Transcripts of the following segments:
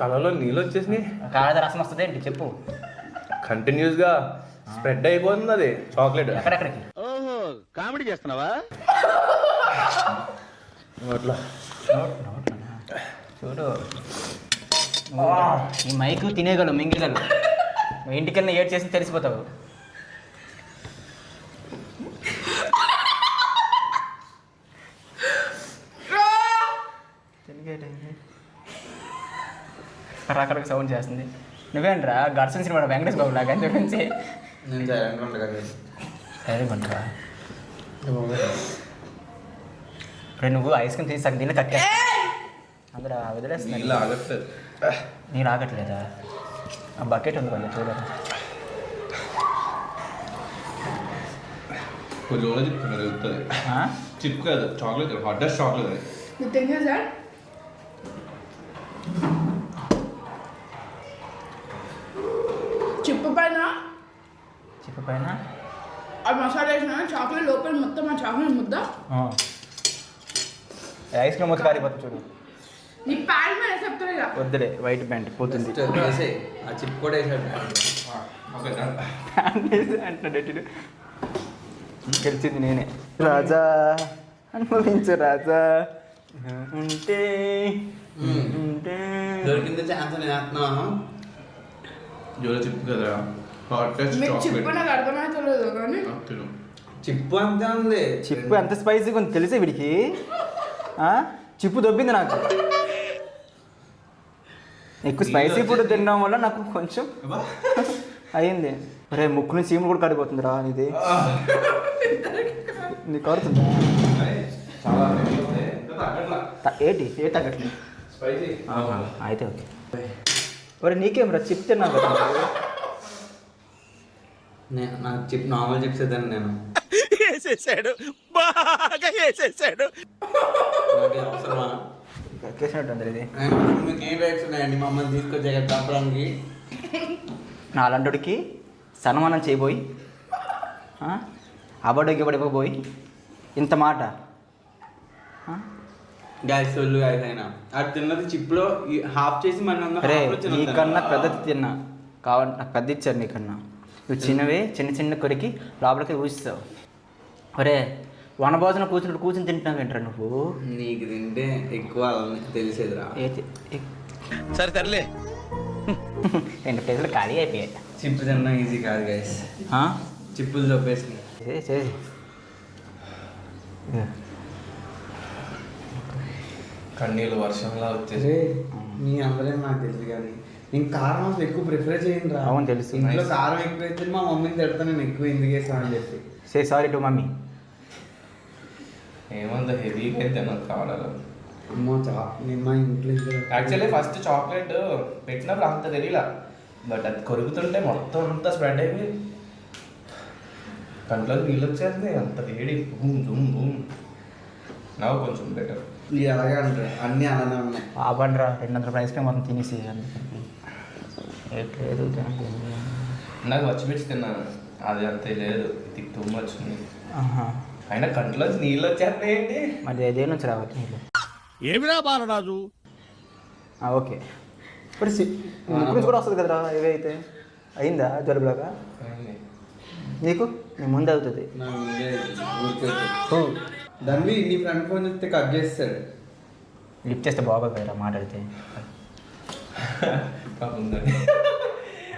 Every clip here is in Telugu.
కళలో నీళ్ళు వచ్చేసినాయి. కాళ్ళ రసం వస్తుంది ఏంటి చెప్పు. కంటిన్యూస్గా స్ప్రెడ్ అయిపోతుంది అది చాక్లెట్. ఎక్కడెక్కడికి? ఓహో కామెడీ చేస్తున్నావా? అట్లా చూడు ఈ మైకు తినేగలవు మింగిగలవు. నువ్వు ఇంటికెళ్ళిన ఏడ్ చేసి తెలిసిపోతావు. అక్కడికి సౌండ్ చేస్తుంది. నువ్వేంట్రా గడ్సన్ సినిమా వెంకటేష్ బాబు లాగా చూపించి సరేమంటరా ఇప్పుడు నువ్వు ఐస్ క్రీమ్ తీసి సగం దీన్ని కట్టే అందరూ వదిలేస్తున్నా. నీళ్ళు ఆగట్లేదు. నీళ్ళు ఆగట్లేదా? ఆ బకెట్ ఉంది కొంచెం చూడాలి. కొంచెం చెప్తుంది చిప్ కాదు చాక్లెట్, హాటెస్ట్ చాక్లెట్ అది. చిప్పు పైన ఆ మసాలా వేసిన చాక్లెట్ లోపల మొత్తం ఆ చాక్లెట్ ముద్ద ఐస్ క్రీమ్ మొత్తం కారిపోతుంది చూడు. నీ ప్యాంట్ మీద చెప్తారు ఇక. వద్దులే వైట్ ప్యాంట్ పోతుంది. ఆ చిప్ కూడా వేసాడు. అంటున్నాడు గెలిచింది నేనే. రాజా అనుభవించు రాజా ఉంటే దొరికింది ఛాన్స్ నేను వేస్తున్నాను. జోలో చిప్ కదా హాటెస్ట్ మీకు చిప్పు చాక్లెట్. నాకు అర్థమవుతలేదు కానీ చిప్పు అంతే ఉంది. చిప్పు ఎంత స్పైసీగా ఉంది తెలిసే వీడికి. చిప్పు దొబ్బింది నాకు. ఎక్కువ స్పైసీ ఫుడ్ తినడం వల్ల నాకు కొంచెం అయ్యింది. అరే ముక్కు నుంచి చీములు కూడా కడిపోతుంది రా ఇది. నీకు కడుతుందా? ఏంటి ఏ తగ్గట్లేదు అయితే ఓకే. ఒరే నీకేం రా చిప్ తిన్నా కదా. నాకు చిప్ నార్మల్ చిప్స్ ఇద్దాను నేను. వేసేసాడు బాగా వేసేసాడు. నాకు అవసరమా? ఎక్కేసినట్టు ఉంది ఇది. మీకు ఏ బ్యాగ్స్ ఉన్నాయండి మమ్మల్ని తీసుకొచ్చే తప్పడానికి? నాలంటుడికి సన్మానం చేయబోయి అబడికి ఇవ్వడిపోయి ఇంత మాట. గ్యాస్ సొల్లు గ్యాస్ అయినా అది తిన్నది చిప్లో హాఫ్ చేసి మన అరే నీకన్నా పెద్దది తిన్నా కావాలి. నాకు పెద్ద ఇచ్చారు నీకన్నా. నువ్వు చిన్నవే చిన్న చిన్న కొరికి లోపలికి ఊస్తావు. ఒరే వనభోజన కూర్చుని తింటున్నావు ఏంట్రా నువ్వు? నీకు తింటే ఎక్కువ తెలిసేదిరా. సరే తరలే 2 ప్లేసులు ఖాళీ అయిపోయాయి. చిప్పు తిన్నా ఈజీ కాదు గైస్. చిప్పులు చొప్పేసి చేసి కన్నీళ్ళు వర్షంలా వచ్చేసి. మీ అందరే నాకు తెలుసు కానీ నేను కారం అసలు ఎక్కువ ప్రిఫర్ చేయను రా. అవును తెలుసు. ఇంట్లో కారం ఎక్కువ అయితే మా మమ్మీని తిడతా నేను ఎక్కువ ఎందుకు వేస్తాను అని చెప్పి. Say sorry to mummy. ఏమంత హెవీగా అయితే నాకు కావాలి. అమ్మో నేను మా ఇంట్లో యాక్చువల్లీ ఫస్ట్ చాక్లెట్ పెట్టినప్పుడు అంత తెలియలా, బట్ అది కొరుకుతుంటే మొత్తం అంతా స్ప్రెడ్ అయిపోయి కంట్లో నీళ్ళు వచ్చేది. అంత వేడి బూమ్ బూమ్ బూమ్. నాకు కొంచెం బెటర్. అలాగే అంటారు అన్నీ అలానే ఉన్నాయి. ఆబండ్రా 200 ఐస్ క్రీమ్ మొత్తం తినేసి లేదు. నాకు వచ్చిమిర్చి తిన్నాను, అది అంతే లేదు. ఇది టూ మచ్ ఉంది. అయినా కంట్లో నీళ్ళు వచ్చేస్తాయి ఏంటి? మరి అదే నుంచి రావాలి నీళ్ళు. ఏమిరా బాలరాజు? ఓకే ఇప్పుడు నుంచి కూడా వస్తుంది కదరా. ఏవైతే అయిందా జలుబులాగా నీకు? నేను ముందు అవుతుంది. దాన్ని నీ ఫ్రెండ్ ఫోన్ ఇస్తే కట్ చేస్తాడు. లిఫ్ట్ చేస్తే బాగోదు కదరా మాట్లాడితే.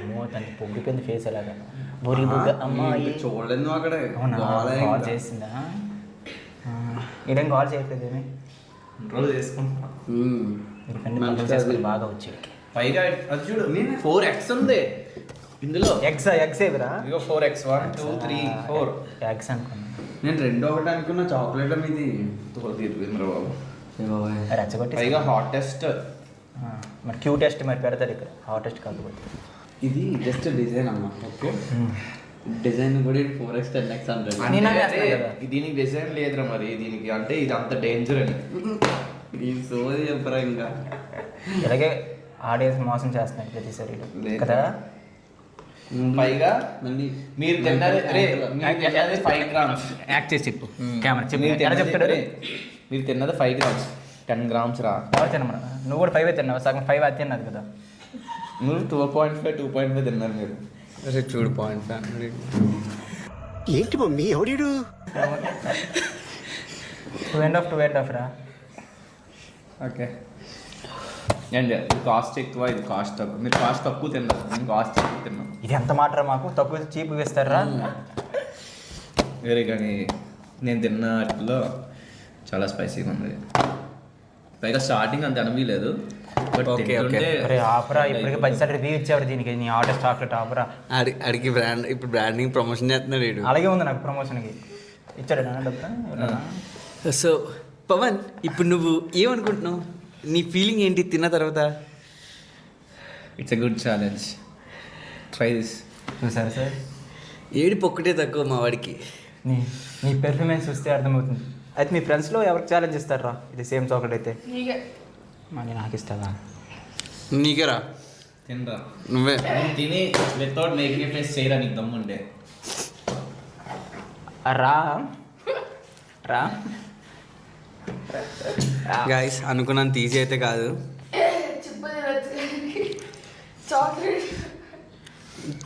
అమ్మో తనకి పొగ్గిపోయింది ఫేస్ ఎలాగా. బొరి బుగ్గ అమ్మాయి చూడలేదు అక్కడ. కాల్ చేసిందా? ఇదేం కాల్ చేయట్లేదు ఏమి రోజు చేసుకుంటున్నా. బాగా వచ్చేది. పైగా అది చూడు 4x ఉంది ఇందులో. ఎగ్స్ ఏవిరా? ఇదిగో 4x 1 2 3 4 ఎగ్స్ అనుకున్నా నేను 2 ఒకటి అనుకున్నా. చాక్లెట్ మీది తీరిపోయింది బాబు. రెచ్చగొట్టి పైగా హాటెస్ట్. మరి క్యూటెస్ట్ మరి పెడతారు ఇక్కడ. హాటెస్ట్ కాకపోతే ఇది జస్ట్ డిజైన్ అమ్మా. ఓకే డిజైన్ కూడా 4x 10x అంటారు. దీనికి డిజైన్ లేదురా మరి దీనికి. అంటే ఇది అంత డేంజర్ అని ఈ సోది చెప్పరా ఇంకా. ఇలాగే ఆడియన్స్ మోసం చేస్తున్నాయి ప్రతిసారి కదా. పైగా మళ్ళీ మీరు తిన్నది 5 grams. యాక్ట్ చేసి చెప్పు కెమెరా చెప్పు. చెప్తాడు మీరు తిన్నది 5 grams. 10 grams రా. ఎవరు తినమరా? నువ్వు కూడా 5 తిన్నావు, సగం 5 అది తిన్నది కదా. నువ్వు 2.5 తిన్నారు మీరు. అరే చూడు పాయింట్ ఫ్యామిలీ. ఏంటి మమ్మీ ఎవడీడు? 2.5 రా. ఓకే. అండ్ ఇది కాస్ట్ ఎక్కువ, ఇది కాస్ట్ తక్కువ. మీరు కాస్ట్ తక్కువ తిన్నారు, నేను కాస్ట్ ఎక్కువ తిన్నాను. ఇది ఎంత మాటరా, మాకు తక్కువ చీప్ ఇస్తారా? వేరే కానీ నేను తిన్న వాటిలో చాలా స్పైసీగా ఉంది. పైగా స్టార్టింగ్ అంత అనిపించలేదు, బట్ Okay, okay. అరే ఆపరా, ఇప్పటికే 10 సార్లు రివ్యూ ఇచ్చేవారు దీనికి. నీ ఆర్డర్ చాక్లెట్ ఆపరా. అడిగి బ్రాండ్ ఇప్పుడు బ్రాండింగ్ ప్రమోషన్ చేస్తున్నాడు వీడు. అలాగే ఉంది నాకు ప్రమోషన్కి. ఇచ్చాడు డబ్బు. సో పవన్, ఇప్పుడు నువ్వు ఏమనుకుంటున్నావు? నీ ఫీలింగ్ ఏంటి తిన్న తర్వాత? It's a good challenge, try this. చూసారు సార్, ఏడుపు ఒక్కటే తక్కువ మా వాడికి. నీ పెర్ఫార్మెన్స్ చూస్తే అర్థమవుతుంది. అయితే మీ ఫ్రెండ్స్లో ఎవరికి ఛాలెంజ్ ఇస్తారా ఇది సేమ్ చాక్లెట్ అయితే? నీకే మళ్ళీ నాకు ఇస్తావా? నీకేరా, తినరా నువ్వే. నేను తిని వితౌట్ మేకింగ్ ఏ ఫేస్ చేయరా నీకు దమ్ముండే. రా రా గాయస్ అనుకున్నంత ఈజీ అయితే కాదు. చిప్పు తినొచ్చు, చాక్లెట్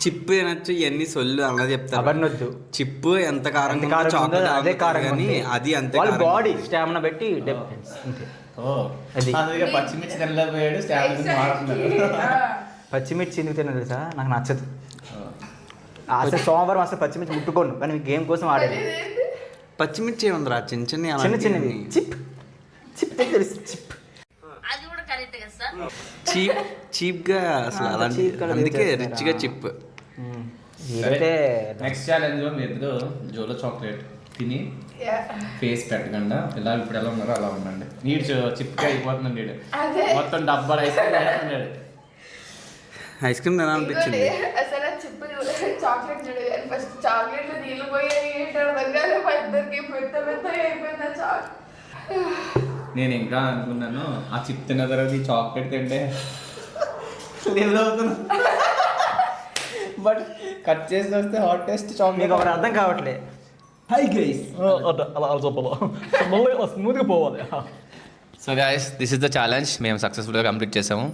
చిప్పు తినచ్చు, ఇవన్నీ సొల్లు అలా చెప్తారు. అవన్నొద్దు. చిప్పు ఎంత కారం ఎంత కారం ఉందో అదే కారం కానీ అది అంతే వాళ్ళ కారం. బాడీ స్టామినా బట్టి డిఫరెన్స్ అంతే. అది. అందుకే పచ్చిమిర్చి తినలేకపోయాడు, స్టాండ్ మారుతున్నాడు. పచ్చిమిర్చి ఎందుకు తినదు తెలుసా? నాకు నచ్చదు. అసలు సోమవారం అసలు పచ్చిమిర్చి ముట్టుకోను, కానీ గేమ్ కోసం ఆడేది. పచ్చిమిర్చి ఏముందిరా, చిన్న చిన్న చిన్నవి చిప్ చిప్ తెలుసు, చిప్ చీప్ చీప్ గా అసలు అంత అలాంటి, cheap గా అందుకే చేస్తారా? రిచ్ గా చిప్. అయితే నెక్స్ట్ ఛాలెంజ్ మీ ఇద్దరు జోలో చాక్లెట్ తిని ఫేస్ పెట్టకుండా ఇలా ఇప్పుడు ఎలా ఉన్నారో అలా ఉండండి. నీడు చిప్గా అయిపోతున్నాడు వీడు. అదే. మొత్తం డబ్బాలు ఐస్ క్రీమ్ వేస్తున్నాడు. ఐస్ క్రీమ్ తినాలనిపించింది. అసలు చిప్పు చాక్లెట్ చూడలేదు. ఫస్ట్ చాక్లెట్లు నీళ్ళు పోయాయి ఏంటో దగ్గర మా ఇద్దరికి పెద్ద పెద్ద అయిపోయింది చాక్లెట్. నేను ఇంకా అనుకున్నాను ఆ చిప్ తిన్న తర్వాత ఈ చాక్లెట్ తింటే లేదు అవుతున్నా, బట్ కట్ చేసి వస్తే హాట్ టేస్ట్ మీకు చాక్లెట్. ఒకటి అర్థం కావట్లే. Hi guys. అలా చెప్పాలి, మళ్ళీ స్మూత్గా పోవాలి. So guys, this is the challenge. మేము సక్సెస్ఫుల్గా కంప్లీట్ చేసాము.